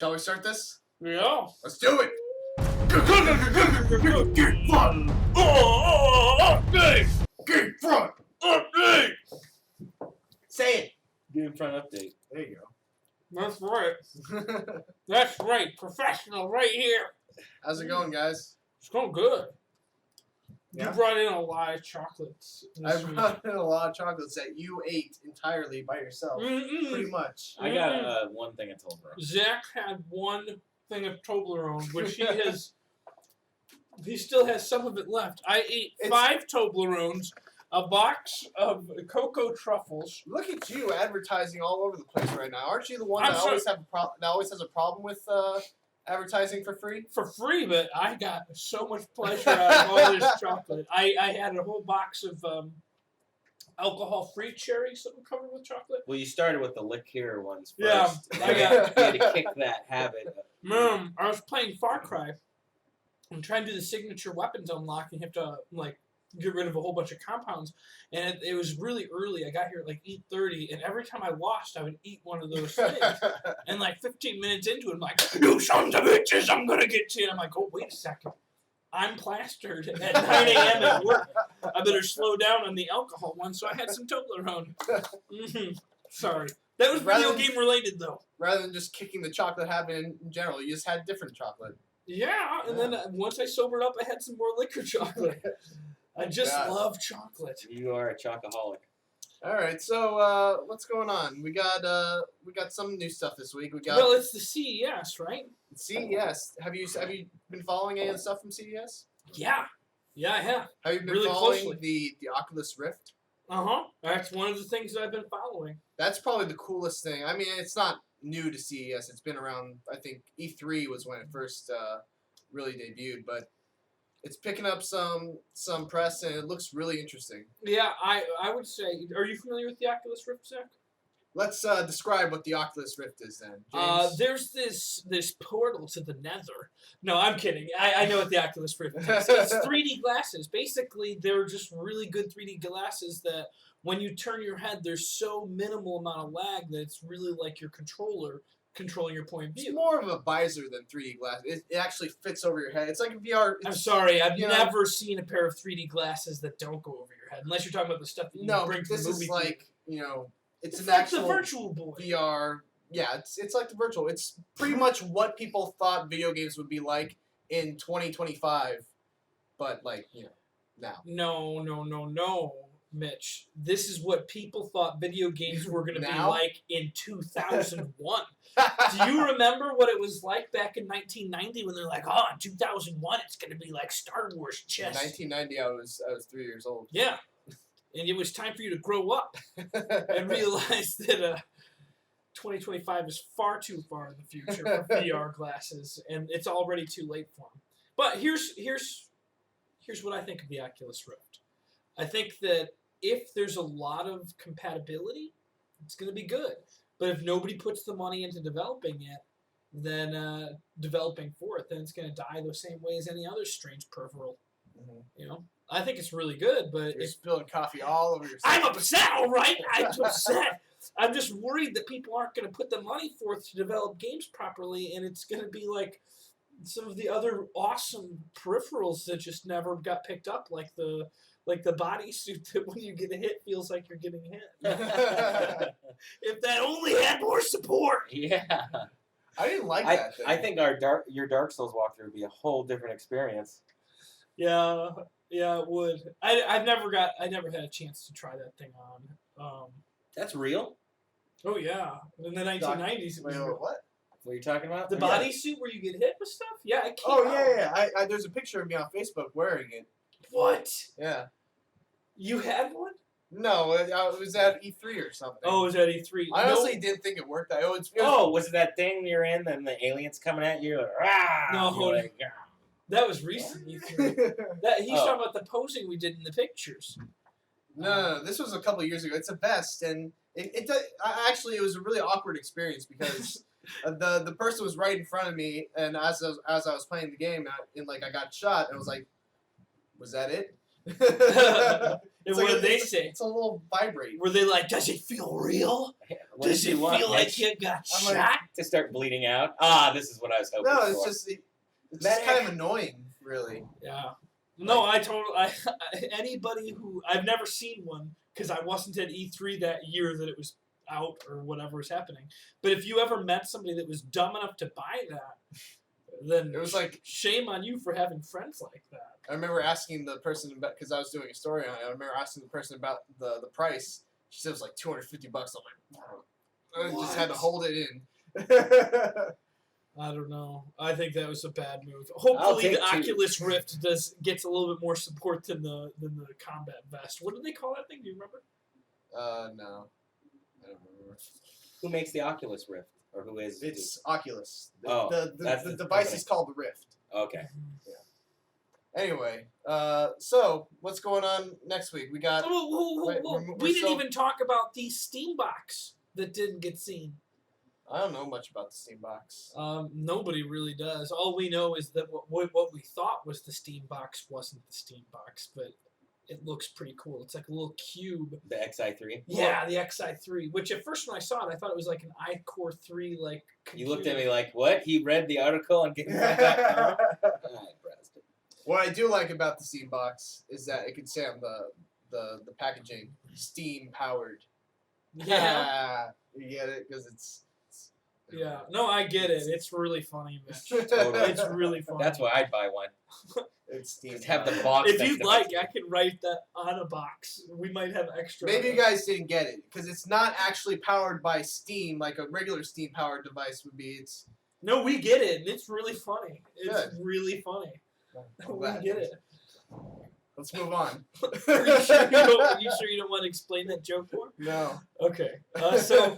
Shall we start this? Yeah. Let's do it! GameFront! Update! GameFront! Update! Say it! GameFront update. There you That's right. go. That's right. Professional right here. How's it going, guys? It's going good. Yeah? You brought in a lot of chocolates. I brought in a lot of chocolates that you ate entirely by yourself. Pretty much. I got one thing of Toblerone. Zach had one thing of Toblerone, which he has. He still has some of it left. I ate 5 Toblerones, a box of cocoa truffles. Look at you advertising all over the place right now. Aren't you the one that always has a problem with advertising for free? For free, but I got so much pleasure out of all this chocolate. I had a whole box of alcohol-free cherries that were covered with chocolate. Well, you started with the liqueur ones Yeah, first. I you had to kick that habit. I was playing Far Cry. I'm trying to do the signature weapons unlock, and you have to get rid of a whole bunch of compounds. And it was really early. I got here at 8:30, and every time I lost, I would eat one of those things. And 15 minutes into it, I'm like, "You sons of bitches, I'm gonna get you." And I'm like, "Oh, wait a second. I'm plastered at 9 a.m. at work. I better slow down on the alcohol one." So I had some Toblerone. Sorry. That was video game related, though. Rather than just kicking the chocolate habit in general, you just had different chocolate. Yeah, and then once I sobered up, I had some more liquor chocolate. I just love chocolate. You are a chocoholic. All right, so what's going on? We got some new stuff this week. Well, it's the CES, right? CES. Have you been following any of the stuff from CES? Yeah, I have. Have you been really following closely. the Oculus Rift? That's one of the things that I've been following. That's probably the coolest thing. I mean, it's not new to CES. It's been around. I think E3 was when it first really debuted, but it's picking up some press, and it looks really interesting. Yeah, I would say. Are you familiar with the Oculus Rift, Zach? Let's describe what the Oculus Rift is then. James? There's this portal to the nether. No, I'm kidding. I know what the Oculus Rift is. It's 3D glasses. Basically, they're just really good 3D glasses that when you turn your head, there's so minimal amount of lag that it's really like your controller controlling your point of view. It's more of a visor than 3D glasses. It actually fits over your head. It's like a VR. I'm sorry, I've never seen a pair of 3D glasses that don't go over your head, unless you're talking about the stuff that you bring to the movie. No, this is it's an like actual the Virtual Boy. VR. Yeah, it's like the virtual. It's pretty much what people thought video games would be like in 2025, but now. No, Mitch. This is what people thought video games were going to be like in 2001. Do you remember what it was like back in 1990 when they're like, in 2001 it's going to be like Star Wars chess? In 1990, I was 3 years old. Yeah. And it was time for you to grow up and realize that 2025 is far too far in the future for VR glasses, and it's already too late for them. But here's what I think of the Oculus Rift. I think that if there's a lot of compatibility, it's going to be good. But if nobody puts the money into developing it, then developing for it, then it's going to die the same way as any other strange peripheral. Mm-hmm. I think it's really good, but you're spilling coffee all over yourself. I'm upset, all right? I'm upset. I'm just worried that people aren't going to put the money forth to develop games properly, and it's going to be like some of the other awesome peripherals that just never got picked up, like the bodysuit that when you get hit feels like you're getting hit. If that only had more support. Yeah. I didn't like that thing. I think your Dark Souls walkthrough would be a whole different experience. Yeah, it would. I never had a chance to try that thing on. That's real? Oh yeah, in the 1990s. It was real. What? What are you talking about? The bodysuit where you get hit with stuff? Yeah, it came Oh out. yeah. There's a picture of me on Facebook wearing it. What? Yeah. You had one? No, it was at E3 or something. Oh, it was at E3. I honestly didn't think it worked. Was it that thing you're in and the aliens coming at you? Like, rah! No, that was recent E3. He's talking about the posing we did in the pictures. No, this was a couple of years ago. It's a vest, and it was a really awkward experience because the person was right in front of me, and as I was playing the game, I got shot, and I was like, was that it? And It's what like did they say? It's a little vibrate. Were they like, does it feel real? What Does did it you want, feel like Mitch? you got I'm shot? like- To start bleeding out? This is what I was hoping No, for. it's just Medic. kind of annoying, really. Yeah. No, I anybody who I've never seen one because I wasn't at E3 that year that it was out or whatever was happening. But if you ever met somebody that was dumb enough to buy that, then It was like shame on you for having friends like that. I remember asking the person about because I was doing a story on it. I remember asking the person about the price. She said it was like $250. I'm like, I just had to What? hold it in. I don't know. I think that was a bad move. I'll Hopefully, take the two. Oculus Rift gets a little bit more support than the combat vest. What do they call that thing? Do you remember? No, I don't remember. Who makes the Oculus Rift? Or who is? It's Oculus. Oh, the that's the device company. is called the Rift. Okay. Anyway, so what's going on next week? We got Wait, we're We didn't still- even talk about the Steam box that didn't get seen. I don't know much about the Steam box. Nobody really does. All we know is that what we thought was the Steam box wasn't the Steam box, but it looks pretty cool. It's like a little cube. The XI3. Yeah, the Xi3. Which at first when I saw it, I thought it was like an iCore 3 like. You looked at computer. me like, what? He read the article on GameFront.com? What I do like about the Steam box is that it can say on the packaging, Steam powered. Yeah. You get it because it's. Yeah. No, I get it. It's really funny, Mitch. Totally. It's really funny. That's why I'd buy one. It's Steam. Just have the powered. box. If next you'd to like, it. I can write that on a box. We might have extra. Maybe you guys didn't get it because it's not actually powered by Steam like a regular Steam powered device would be. It's. No, we get it. And it's really funny. It's Good. really funny. I'm We glad. get it. Let's move on. Are you sure you don't want to explain that joke more? No. Okay. So,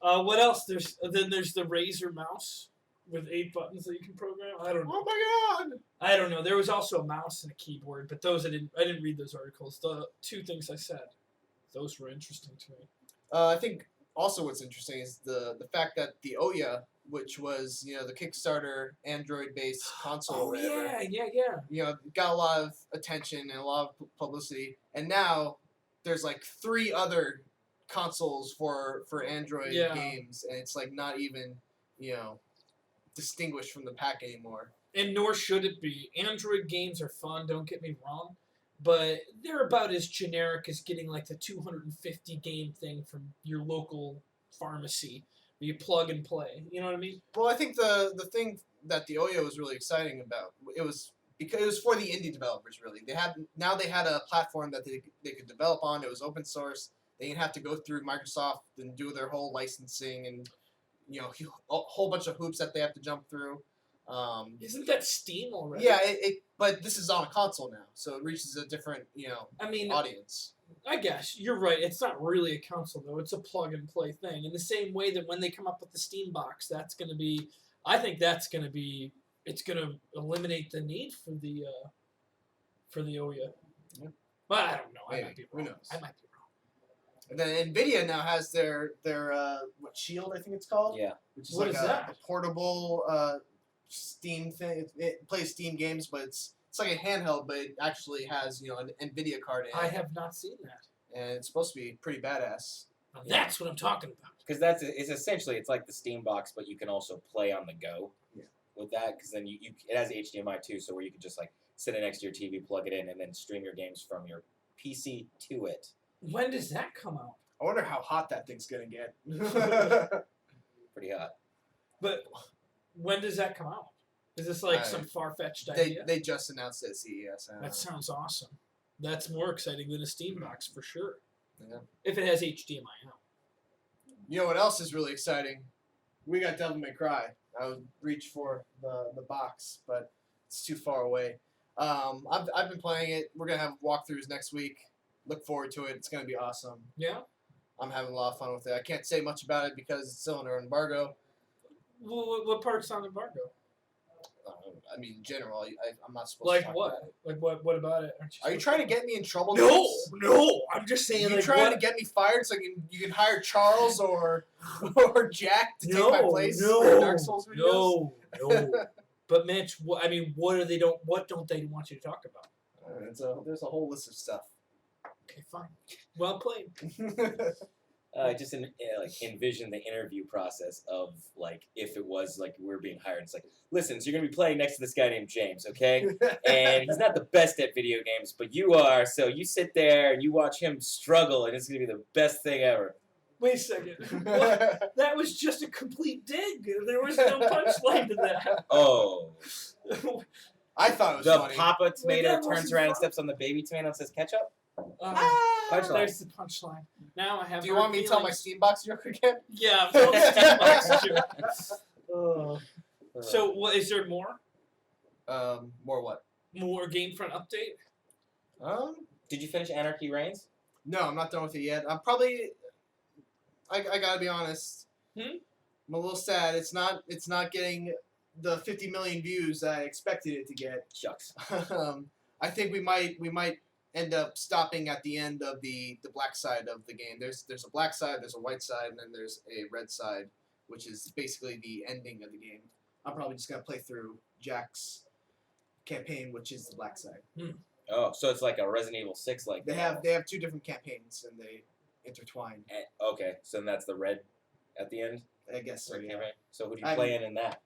what else? There's the Razer mouse with 8 buttons that you can program. I don't know. Oh my God. I don't know. There was also a mouse and a keyboard, but those I didn't read those articles. The 2 things I said, those were interesting to me. I think also what's interesting is the fact that the Ouya, which was the Kickstarter Android-based console, or whatever, yeah. Got a lot of attention and a lot of publicity, and now there's like 3 other consoles for Android Yeah. games, and it's like not even distinguished from the pack anymore. And nor should it be. Android games are fun, don't get me wrong, but they're about as generic as getting like the 250 game thing from your local pharmacy where you plug and play. You know what I mean? Well, I think the thing that the Ouya was really exciting about because it was for the indie developers. Really, they had a platform that they could develop on. It was open source. They didn't have to go through Microsoft and do their whole licensing and a whole bunch of hoops that they have to jump through. Isn't that Steam already? Yeah, but this is on a console now, so it reaches a different I mean, audience. I guess you're right. It's not really a console though. It's a plug and play thing. In the same way that when they come up with the Steam box, that's going to be. I think that's going to be. It's going to eliminate the need for the Ouya. Yeah. Well, I don't know. Maybe. I might be Who wrong. knows? I might be wrong. And then Nvidia now has their what Shield, I think it's called. Yeah. Which is What like is that? a portable Steam thing. It plays Steam games, but it's like a handheld, but it actually has an Nvidia card in it. I have not seen that. And it's supposed to be pretty badass. Now, that's what I'm talking about. Because it's essentially it's like the Steam box, but you can also play on the go. Yeah. With that, because then it has HDMI too, so where you can just like sit it next to your TV, plug it in, and then stream your games from your PC to it. When does that come out? I wonder how hot that thing's gonna get. Pretty hot. But when does that come out? Is this like I- some far-fetched idea? they just announced it at CES. I don't That know. sounds awesome. That's more exciting than a Steam box for sure. Yeah. If it has HDMI out. You know what else is really exciting? We got Devil May Cry. I would reach for the box, but it's too far away. I've been playing it. We're gonna have walkthroughs next week. Look forward to it. It's gonna be awesome. Yeah? I'm having a lot of fun with it. I can't say much about it because it's still under embargo. Well, what part's on embargo? I mean, in general, I'm not supposed to Like talk what? about it. Like what about it? Aren't Are you supposed trying to get me in trouble? No, James? no. I'm just saying. You like, trying what? to get me fired so you can hire Charles or Jack to No, take my place no, for Dark Souls videos? no. But Mitch, what do they don't? What don't they want you to talk about? There's a whole list of stuff. Okay, fine. Well played. Just envision the interview process of like if it was like we were being hired. It's like, listen, so you're gonna be playing next to this guy named James, okay? And he's not the best at video games, but you are. So you sit there and you watch him struggle, and it's gonna be the best thing ever. Wait a second. What? That was just a complete dig. There was no punchline to that. Oh. I thought it was The funny. Papa tomato that turns wasn't around and funny. steps on the baby tomato and says ketchup. Ah! There's the punchline. Now I have. Do you want me to tell my Steambox joke again? Yeah, tell the Steambox joke. So, what is there more? More what? More GameFront update? Did you finish Anarchy Reigns? No, I'm not done with it yet. I'm probably. I gotta be honest. Hmm? I'm a little sad. It's not getting the 50 million views I expected it to get. Shucks. I think we might end up stopping at the end of the black side of the game. There's a black side, there's a white side, and then there's a red side, which is basically the ending of the game. I'm probably just gonna play through Jack's campaign, which is the black side. Oh, so it's like a Resident Evil 6 like. They have two different campaigns and they intertwine. Okay, so then that's the red at the end. I guess so. Red Yeah. campaign. So who do you I'm- play in that?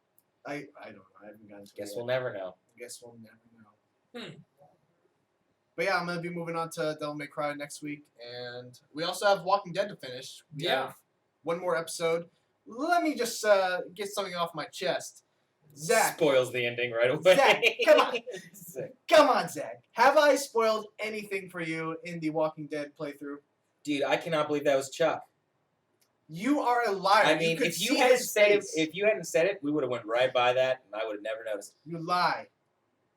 I don't know. I haven't gotten to it Guess yet. we'll never know. Guess we'll never know. But yeah, I'm gonna be moving on to Devil May Cry next week, and we also have Walking Dead to finish. We have one more episode. Let me just get something off my chest. Zach, Spoils the ending right away. Zach, come on. Come on, Zach. Have I spoiled anything for you in the Walking Dead playthrough? Dude, I cannot believe that was Chuck. You are a liar. I mean, could if you see hadn't his said it, face. if you hadn't said it, we would have went right by that, and I would have never noticed. You lie.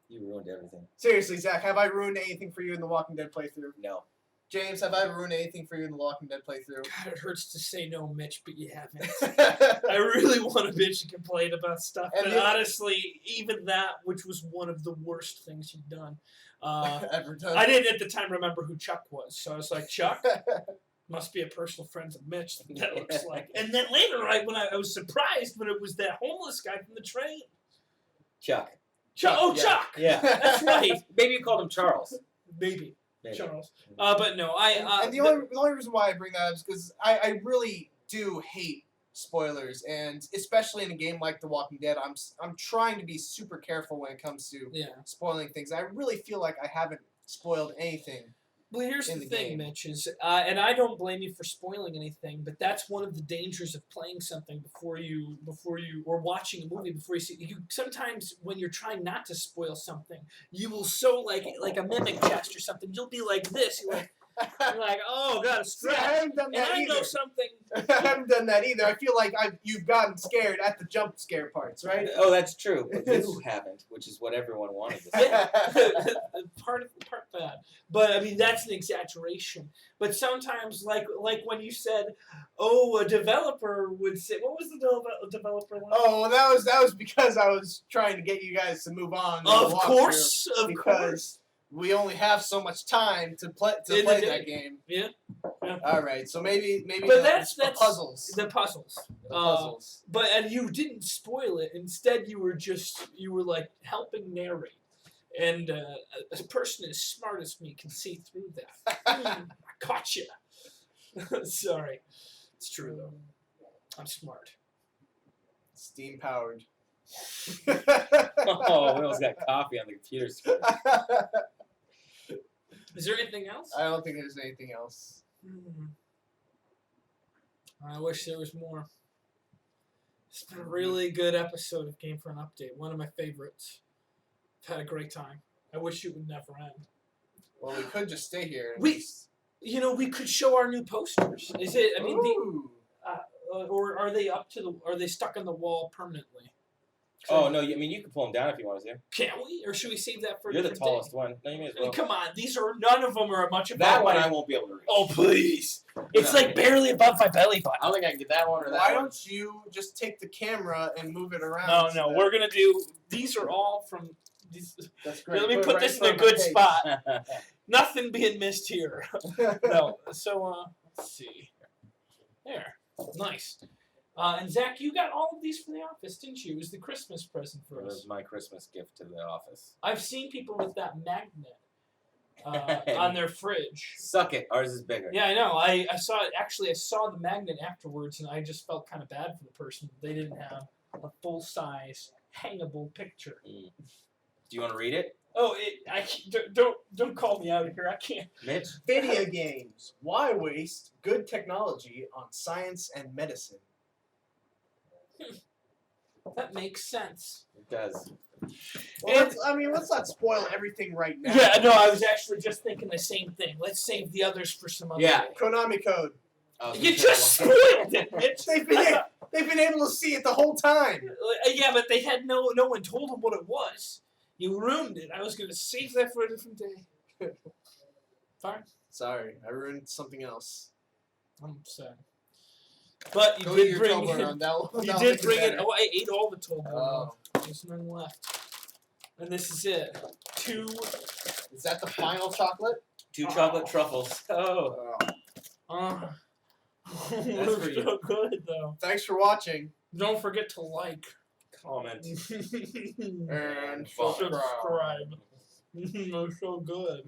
You ruined everything. Seriously, Zach, have I ruined anything for you in the Walking Dead playthrough? No. James, have I ruined anything for you in the Walking Dead playthrough? God, it hurts to say no, Mitch, but you haven't. I really want to bitch and complain about stuff, And but the- honestly, even that, which was one of the worst things you've done, Ever done? I didn't at the time remember who Chuck was, so I was like, Chuck? Must be a personal friend of Mitch, that looks like. And then later, when I was surprised when it was that homeless guy from the train. Chuck. Chuck, oh, yeah. Chuck! Yeah. That's right. Maybe you called him Charles. Maybe. Maybe. Charles. But no, and the only reason why I bring that up is because I really do hate spoilers, and especially in a game like The Walking Dead, I'm trying to be super careful when it comes to spoiling things. I really feel like I haven't spoiled anything. Well, here's in the the thing, game. Mitch, is, and I don't blame you for spoiling anything, but that's one of the dangers of playing something before you, or watching a movie before you see. You sometimes when you're trying not to spoil something, you will like a mimic test or something. You'll be like this. You're like, oh god, See, I haven't done and that I know either. something. I haven't done that either. I feel like you've gotten scared at the jump scare parts, right? Oh, that's true. But you haven't, which is what everyone wanted to say. Yeah. part bad, but I mean that's an exaggeration. But sometimes, like when you said, "Oh, a developer would say," what was the developer line? Oh, well, that was because I was trying to get you guys to move on. Of course, because we only have so much time to play that game. Yeah. All right, so maybe. But that's the puzzles. The puzzles. The puzzles. And you didn't spoil it. Instead, you were like helping narrate. And a person as smart as me can see through that. I caught you. Sorry. It's true, though. I'm smart. Steam powered. Oh, we almost got coffee on the computer screen. Is there anything else? I don't think there's anything else. I wish there was more. It's been a really good episode of GameFront Update. One of my favorites. I've had a great time. I wish it would never end. Well, we could just stay here. And We could show our new posters. Is it? I mean, Ooh. or are they Are they stuck on the wall permanently? Oh no! I mean, you can pull them down if you want to. Can we, or should we save that for? You're the a different tallest one. No, you may as day? I mean, well. come on, none of them are much above That one my- I won't be able to reach. Oh please! It's No. like barely above my belly button. I don't think I can get that one or that Why one. don't you just take the camera and move it around? No, so that- we're gonna do. These are all from. These, That's great. let me it put right this in a front of good my face. spot. Nothing being missed here. No. So let's see. There. Nice. And Zach, you got all of these from the office, didn't you? It was the Christmas present for It us. was my Christmas gift to the office. I've seen people with that magnet. on their fridge. Suck it. Ours is bigger. Yeah, I know. I saw it. Actually, I saw the magnet afterwards, and I just felt kind of bad for the person. They didn't have a full-size hangable picture. Do you want to read it, Oh, don't call me out of here. I can't. Mitch? Video games. Why waste good technology on science and medicine? That makes sense. It does. Well, let's not spoil everything right now. Yeah, no, I was actually just thinking the same thing. Let's save the others for some other Yeah. day. Konami Code. You just spoiled it, Mitch. They've been able to see it the whole time. Yeah, but they had no one told them what it was. You ruined it. I was going to save that for a different day. Fine. Sorry, I ruined something else. I'm upset. But you Go to did your bring Toblerone. it. That'll You make did bring it. better. Oh, I ate all the Toblerone. Oh. There's none left. And this is it. 2. Is that the final chocolate? 2 chocolate truffles. Oh. They're pretty so good, though. Thanks for watching. Don't forget to like. Comment. And subscribe. They're so good.